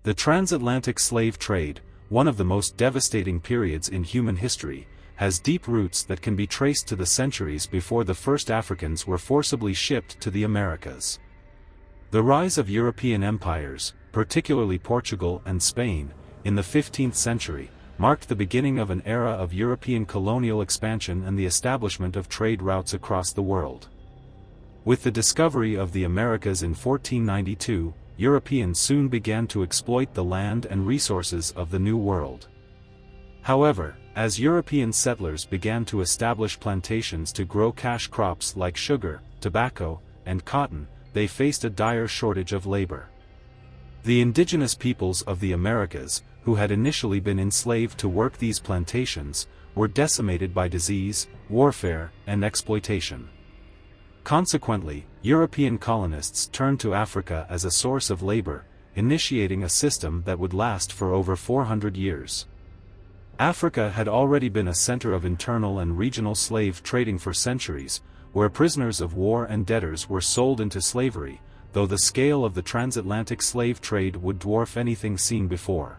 The transatlantic slave trade, one of the most devastating periods in human history, has deep roots that can be traced to the centuries before the first Africans were forcibly shipped to the Americas. The rise of European empires, particularly Portugal and Spain, in the 15th century, marked the beginning of an era of European colonial expansion and the establishment of trade routes across the world. With the discovery of the Americas in 1492, Europeans soon began to exploit the land and resources of the New World. However, as European settlers began to establish plantations to grow cash crops like sugar, tobacco, and cotton, they faced a dire shortage of labor. The indigenous peoples of the Americas, who had initially been enslaved to work these plantations, were decimated by disease, warfare, and exploitation. Consequently, European colonists turned to Africa as a source of labor, initiating a system that would last for over 400 years. Africa had already been a center of internal and regional slave trading for centuries, where prisoners of war and debtors were sold into slavery, though the scale of the transatlantic slave trade would dwarf anything seen before.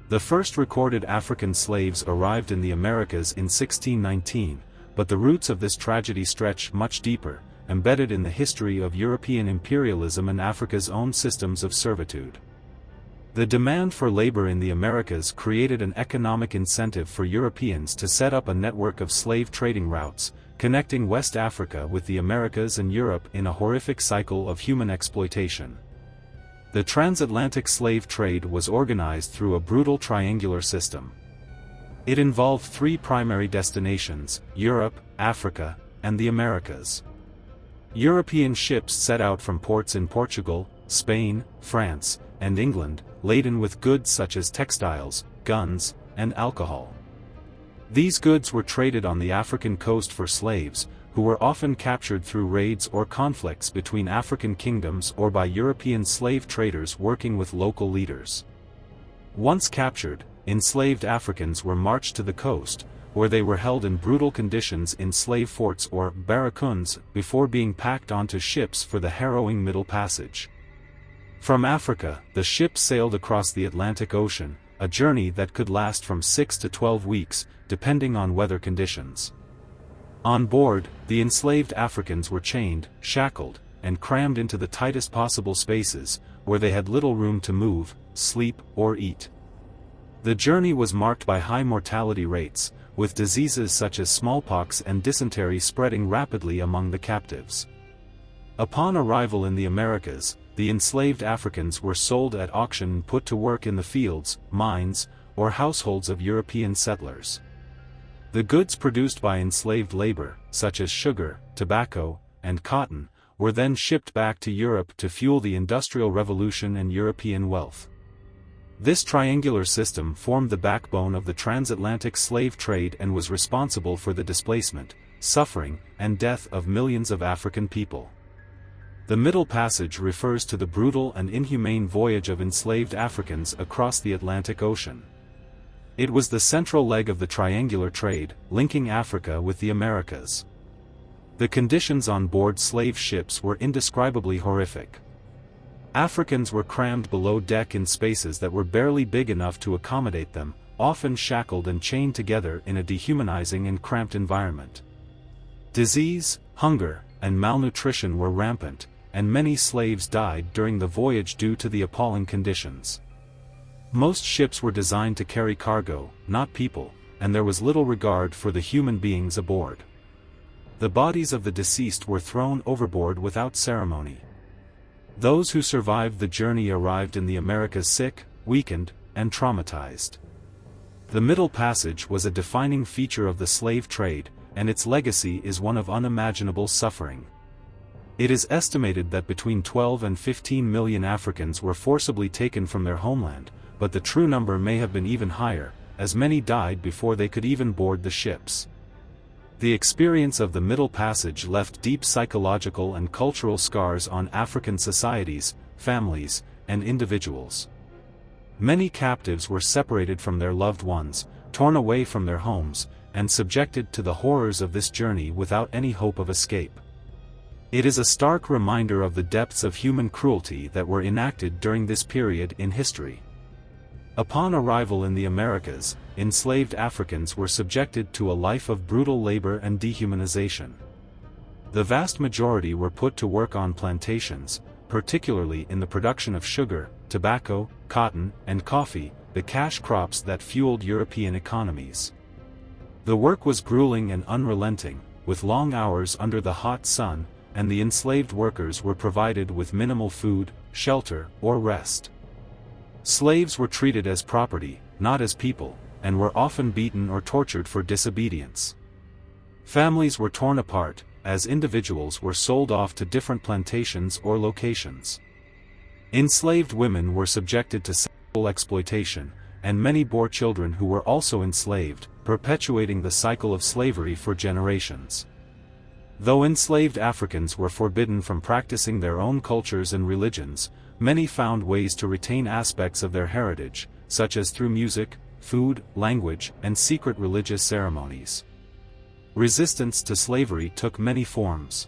The first recorded African slaves arrived in the Americas in 1619, but the roots of this tragedy stretch much deeper, embedded in the history of European imperialism and Africa's own systems of servitude. The demand for labor in the Americas created an economic incentive for Europeans to set up a network of slave trading routes, connecting West Africa with the Americas and Europe in a horrific cycle of human exploitation. The transatlantic slave trade was organized through a brutal triangular system. It involved three primary destinations: Europe, Africa, and the Americas. European ships set out from ports in Portugal, Spain, France, and England, laden with goods such as textiles, guns, and alcohol. These goods were traded on the African coast for slaves, who were often captured through raids or conflicts between African kingdoms or by European slave traders working with local leaders. Once captured, enslaved Africans were marched to the coast, where they were held in brutal conditions in slave forts or barracoons before being packed onto ships for the harrowing Middle Passage. From Africa, the ships sailed across the Atlantic Ocean, a journey that could last from 6 to 12 weeks, depending on weather conditions. On board, the enslaved Africans were chained, shackled, and crammed into the tightest possible spaces, where they had little room to move, sleep, or eat. The journey was marked by high mortality rates, with diseases such as smallpox and dysentery spreading rapidly among the captives. Upon arrival in the Americas, the enslaved Africans were sold at auction and put to work in the fields, mines, or households of European settlers. The goods produced by enslaved labor, such as sugar, tobacco, and cotton, were then shipped back to Europe to fuel the Industrial Revolution and European wealth. This triangular system formed the backbone of the transatlantic slave trade and was responsible for the displacement, suffering, and death of millions of African people. The Middle Passage refers to the brutal and inhumane voyage of enslaved Africans across the Atlantic Ocean. It was the central leg of the triangular trade, linking Africa with the Americas. The conditions on board slave ships were indescribably horrific. Africans were crammed below deck in spaces that were barely big enough to accommodate them, often shackled and chained together in a dehumanizing and cramped environment. Disease, hunger, and malnutrition were rampant, and many slaves died during the voyage due to the appalling conditions. Most ships were designed to carry cargo, not people, and there was little regard for the human beings aboard. The bodies of the deceased were thrown overboard without ceremony. Those who survived the journey arrived in the Americas sick, weakened, and traumatized. The Middle Passage was a defining feature of the slave trade, and its legacy is one of unimaginable suffering. It is estimated that between 12 and 15 million Africans were forcibly taken from their homeland, but the true number may have been even higher, as many died before they could even board the ships. The experience of the Middle Passage left deep psychological and cultural scars on African societies, families, and individuals. Many captives were separated from their loved ones, torn away from their homes, and subjected to the horrors of this journey without any hope of escape. It is a stark reminder of the depths of human cruelty that were enacted during this period in history. Upon arrival in the Americas, enslaved Africans were subjected to a life of brutal labor and dehumanization. The vast majority were put to work on plantations, particularly in the production of sugar, tobacco, cotton, and coffee, the cash crops that fueled European economies. The work was grueling and unrelenting, with long hours under the hot sun, and the enslaved workers were provided with minimal food, shelter, or rest. Slaves were treated as property, not as people, and were often beaten or tortured for disobedience. Families were torn apart, as individuals were sold off to different plantations or locations. Enslaved women were subjected to sexual exploitation, and many bore children who were also enslaved, perpetuating the cycle of slavery for generations. Though enslaved Africans were forbidden from practicing their own cultures and religions, many found ways to retain aspects of their heritage, such as through music, food, language, and secret religious ceremonies. Resistance to slavery took many forms.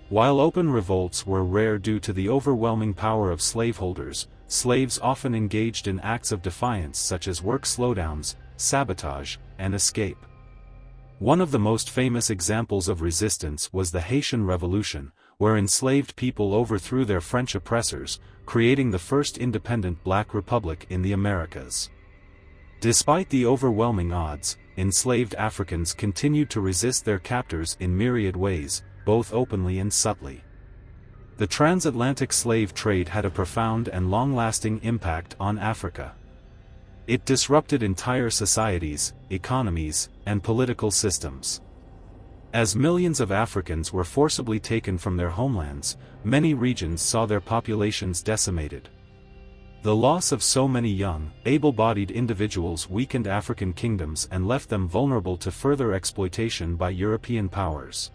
While open revolts were rare due to the overwhelming power of slaveholders, slaves often engaged in acts of defiance such as work slowdowns, sabotage, and escape. One of the most famous examples of resistance was the Haitian Revolution, where enslaved people overthrew their French oppressors, creating the first independent Black republic in the Americas. Despite the overwhelming odds, enslaved Africans continued to resist their captors in myriad ways, both openly and subtly. The transatlantic slave trade had a profound and long-lasting impact on Africa. It disrupted entire societies, economies, and political systems. As millions of Africans were forcibly taken from their homelands, many regions saw their populations decimated. The loss of so many young, able-bodied individuals weakened African kingdoms and left them vulnerable to further exploitation by European powers.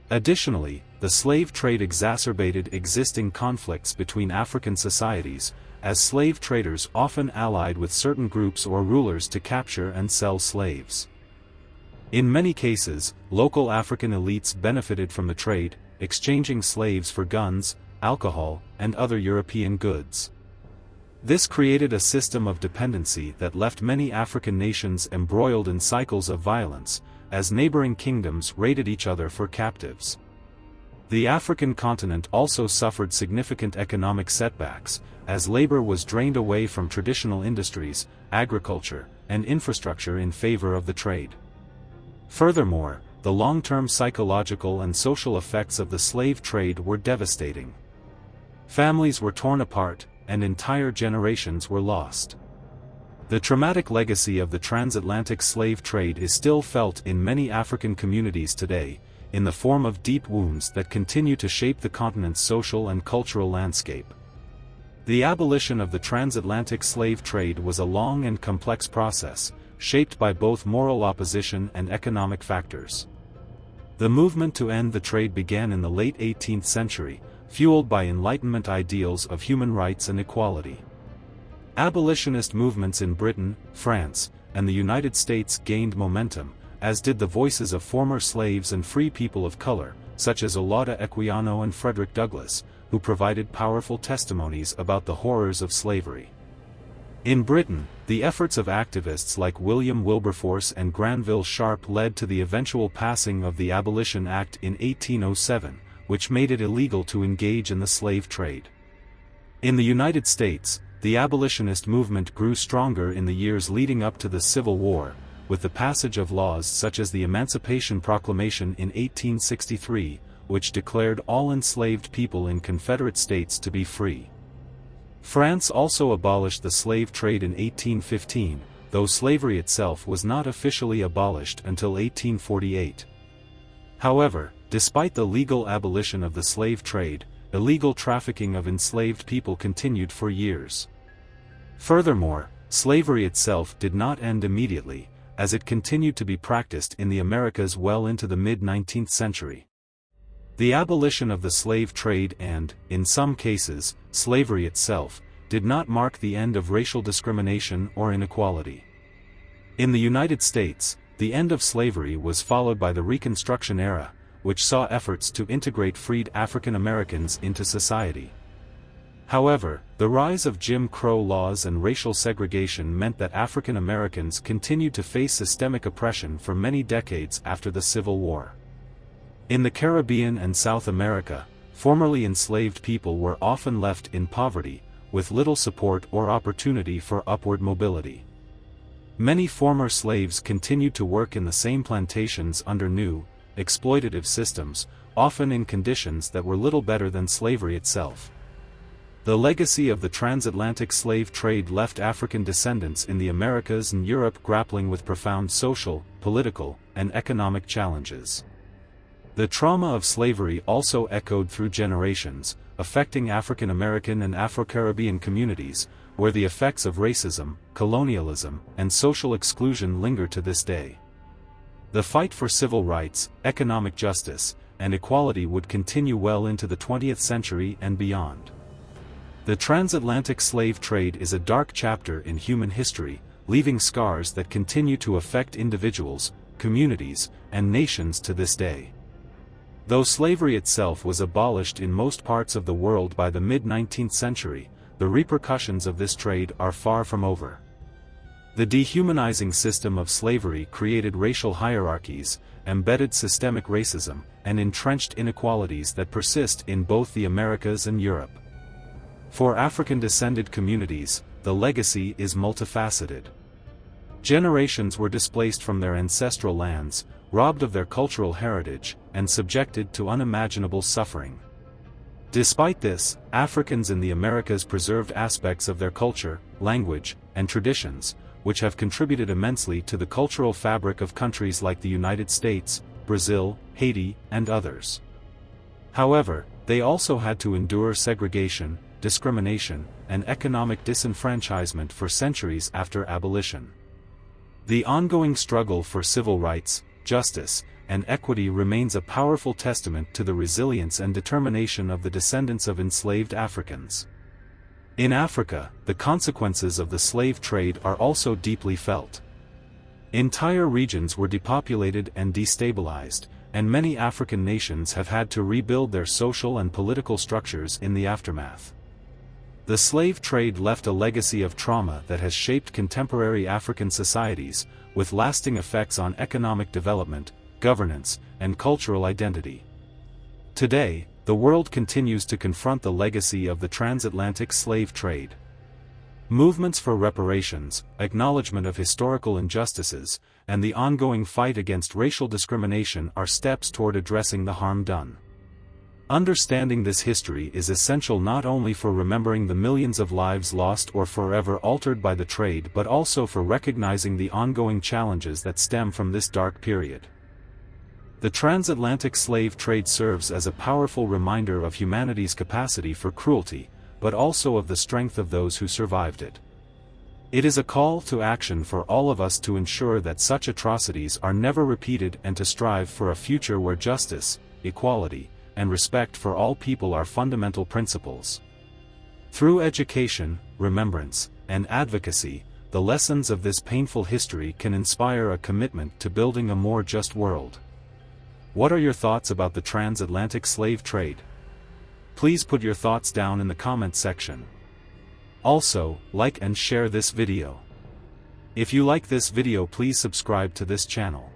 Additionally, the slave trade exacerbated existing conflicts between African societies, as slave traders often allied with certain groups or rulers to capture and sell slaves. In many cases, local African elites benefited from the trade, exchanging slaves for guns, alcohol, and other European goods. This created a system of dependency that left many African nations embroiled in cycles of violence, as neighboring kingdoms raided each other for captives. The African continent also suffered significant economic setbacks, as labor was drained away from traditional industries, agriculture, and infrastructure in favor of the trade. Furthermore, the long-term psychological and social effects of the slave trade were devastating. Families were torn apart, and entire generations were lost. The traumatic legacy of the transatlantic slave trade is still felt in many African communities today, in the form of deep wounds that continue to shape the continent's social and cultural landscape. The abolition of the transatlantic slave trade was a long and complex process, shaped by both moral opposition and economic factors. The movement to end the trade began in the late 18th century, fueled by Enlightenment ideals of human rights and equality. Abolitionist movements in Britain, France, and the United States gained momentum, as did the voices of former slaves and free people of color, such as Olaudah Equiano and Frederick Douglass, who provided powerful testimonies about the horrors of slavery. In Britain, the efforts of activists like William Wilberforce and Granville Sharp led to the eventual passing of the Abolition Act in 1807, which made it illegal to engage in the slave trade. In the United States, the abolitionist movement grew stronger in the years leading up to the Civil War, with the passage of laws such as the Emancipation Proclamation in 1863, which declared all enslaved people in Confederate states to be free. France also abolished the slave trade in 1815, though slavery itself was not officially abolished until 1848. However, despite the legal abolition of the slave trade, illegal trafficking of enslaved people continued for years. Furthermore, slavery itself did not end immediately, as it continued to be practiced in the Americas well into the mid-19th century. The abolition of the slave trade and, in some cases, slavery itself, did not mark the end of racial discrimination or inequality. In the United States, the end of slavery was followed by the Reconstruction era, which saw efforts to integrate freed African Americans into society. However, the rise of Jim Crow laws and racial segregation meant that African Americans continued to face systemic oppression for many decades after the Civil War. In the Caribbean and South America, formerly enslaved people were often left in poverty, with little support or opportunity for upward mobility. Many former slaves continued to work in the same plantations under new, exploitative systems, often in conditions that were little better than slavery itself. The legacy of the transatlantic slave trade left African descendants in the Americas and Europe grappling with profound social, political, and economic challenges. The trauma of slavery also echoed through generations, affecting African American and Afro-Caribbean communities, where the effects of racism, colonialism, and social exclusion linger to this day. The fight for civil rights, economic justice, and equality would continue well into the 20th century and beyond. The transatlantic slave trade is a dark chapter in human history, leaving scars that continue to affect individuals, communities, and nations to this day. Though slavery itself was abolished in most parts of the world by the mid-19th century, the repercussions of this trade are far from over. The dehumanizing system of slavery created racial hierarchies, embedded systemic racism, and entrenched inequalities that persist in both the Americas and Europe. For African-descended communities, the legacy is multifaceted. Generations were displaced from their ancestral lands, robbed of their cultural heritage, and subjected to unimaginable suffering. Despite this, Africans in the Americas preserved aspects of their culture, language, and traditions, which have contributed immensely to the cultural fabric of countries like the United States, Brazil, Haiti, and others. However, they also had to endure segregation, discrimination, and economic disenfranchisement for centuries after abolition. The ongoing struggle for civil rights, justice, and equity remains a powerful testament to the resilience and determination of the descendants of enslaved Africans. In Africa, the consequences of the slave trade are also deeply felt. Entire regions were depopulated and destabilized, and many African nations have had to rebuild their social and political structures in the aftermath. The slave trade left a legacy of trauma that has shaped contemporary African societies, with lasting effects on economic development, governance, and cultural identity. Today, the world continues to confront the legacy of the transatlantic slave trade. Movements for reparations, acknowledgement of historical injustices, and the ongoing fight against racial discrimination are steps toward addressing the harm done. Understanding this history is essential not only for remembering the millions of lives lost or forever altered by the trade but also for recognizing the ongoing challenges that stem from this dark period. The transatlantic slave trade serves as a powerful reminder of humanity's capacity for cruelty, but also of the strength of those who survived it. It is a call to action for all of us to ensure that such atrocities are never repeated and to strive for a future where justice, equality, and respect for all people are fundamental principles. Through education, remembrance, and advocacy, the lessons of this painful history can inspire a commitment to building a more just world. What are your thoughts about the transatlantic slave trade? Please put your thoughts down in the comments section. Also, like and share this video. If you like this video, please subscribe to this channel.